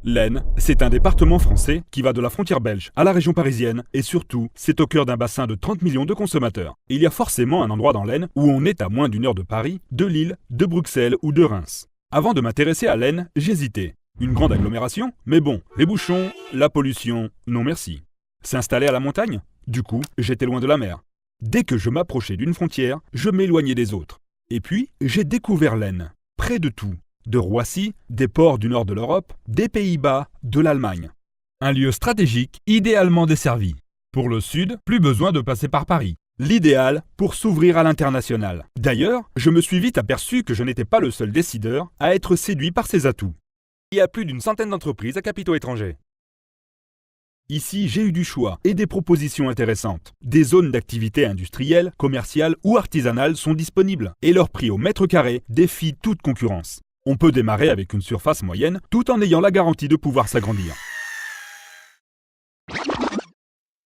L'Aisne, c'est un département français qui va de la frontière belge à la région parisienne et surtout, c'est au cœur d'un bassin de 30 millions de consommateurs. Il y a forcément un endroit dans l'Aisne où on est à moins d'une heure de Paris, de Lille, de Bruxelles ou de Reims. Avant de m'intéresser à l'Aisne, j'hésitais. Une grande agglomération? Mais bon, les bouchons, la pollution, non merci. S'installer à la montagne? Du coup, j'étais loin de la mer. Dès que je m'approchais d'une frontière, je m'éloignais des autres. Et puis, j'ai découvert l'Aisne, près de tout. De Roissy, des ports du nord de l'Europe, des Pays-Bas, de l'Allemagne. Un lieu stratégique, idéalement desservi. Pour le sud, plus besoin de passer par Paris. L'idéal pour s'ouvrir à l'international. D'ailleurs, je me suis vite aperçu que je n'étais pas le seul décideur à être séduit par ses atouts. Il y a plus d'une centaine d'entreprises à capitaux étrangers. Ici, j'ai eu du choix et des propositions intéressantes. Des zones d'activité industrielle, commerciale ou artisanale sont disponibles et leur prix au mètre carré défie toute concurrence. On peut démarrer avec une surface moyenne tout en ayant la garantie de pouvoir s'agrandir.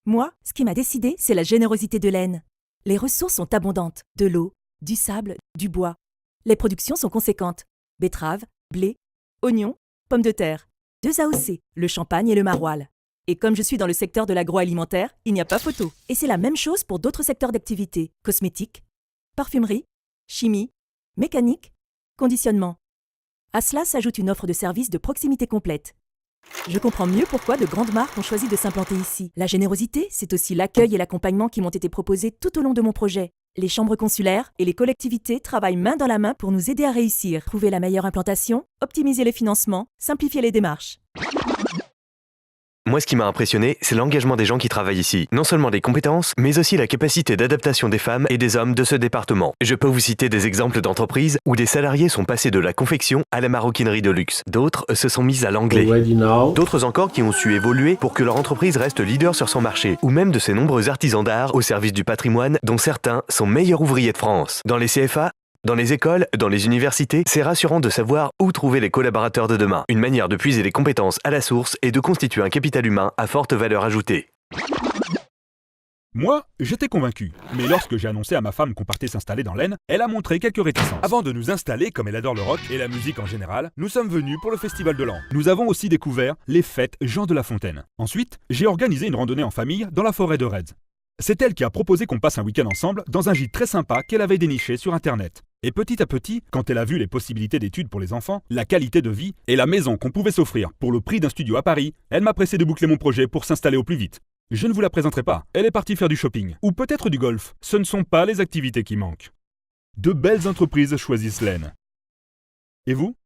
Moi, ce qui m'a décidé, c'est la générosité de l'Aisne. Les ressources sont abondantes. De l'eau, du sable, du bois. Les productions sont conséquentes. Betteraves, blé, oignons, pommes de terre. 2 AOC, le champagne et le maroilles. Et comme je suis dans le secteur de l'agroalimentaire, il n'y a pas photo. Et c'est la même chose pour d'autres secteurs d'activité. Cosmétiques, parfumerie, chimie, mécanique, conditionnement. À cela s'ajoute une offre de services de proximité complète. Je comprends mieux pourquoi de grandes marques ont choisi de s'implanter ici. La générosité, c'est aussi l'accueil et l'accompagnement qui m'ont été proposés tout au long de mon projet. Les chambres consulaires et les collectivités travaillent main dans la main pour nous aider à réussir, trouver la meilleure implantation, optimiser les financements, simplifier les démarches. Moi, ce qui m'a impressionné, c'est l'engagement des gens qui travaillent ici. Non seulement les compétences, mais aussi la capacité d'adaptation des femmes et des hommes de ce département. Je peux vous citer des exemples d'entreprises où des salariés sont passés de la confection à la maroquinerie de luxe. D'autres se sont mises à l'anglais. D'autres encore qui ont su évoluer pour que leur entreprise reste leader sur son marché. Ou même de ces nombreux artisans d'art au service du patrimoine, dont certains sont meilleurs ouvriers de France. Dans les CFA, dans les écoles, dans les universités, c'est rassurant de savoir où trouver les collaborateurs de demain. Une manière de puiser les compétences à la source et de constituer un capital humain à forte valeur ajoutée. Moi, j'étais convaincu. Mais lorsque j'ai annoncé à ma femme qu'on partait s'installer dans l'Aisne, elle a montré quelques réticences. Avant de nous installer, comme elle adore le rock et la musique en général, nous sommes venus pour le Festival de l'An. Nous avons aussi découvert les fêtes Jean de La Fontaine. Ensuite, j'ai organisé une randonnée en famille dans la forêt de Reds. C'est elle qui a proposé qu'on passe un week-end ensemble dans un gîte très sympa qu'elle avait déniché sur Internet. Et petit à petit, quand elle a vu les possibilités d'études pour les enfants, la qualité de vie et la maison qu'on pouvait s'offrir pour le prix d'un studio à Paris, elle m'a pressé de boucler mon projet pour s'installer au plus vite. Je ne vous la présenterai pas, elle est partie faire du shopping, ou peut-être du golf. Ce ne sont pas les activités qui manquent. De belles entreprises choisissent l'Aisne. Et vous ?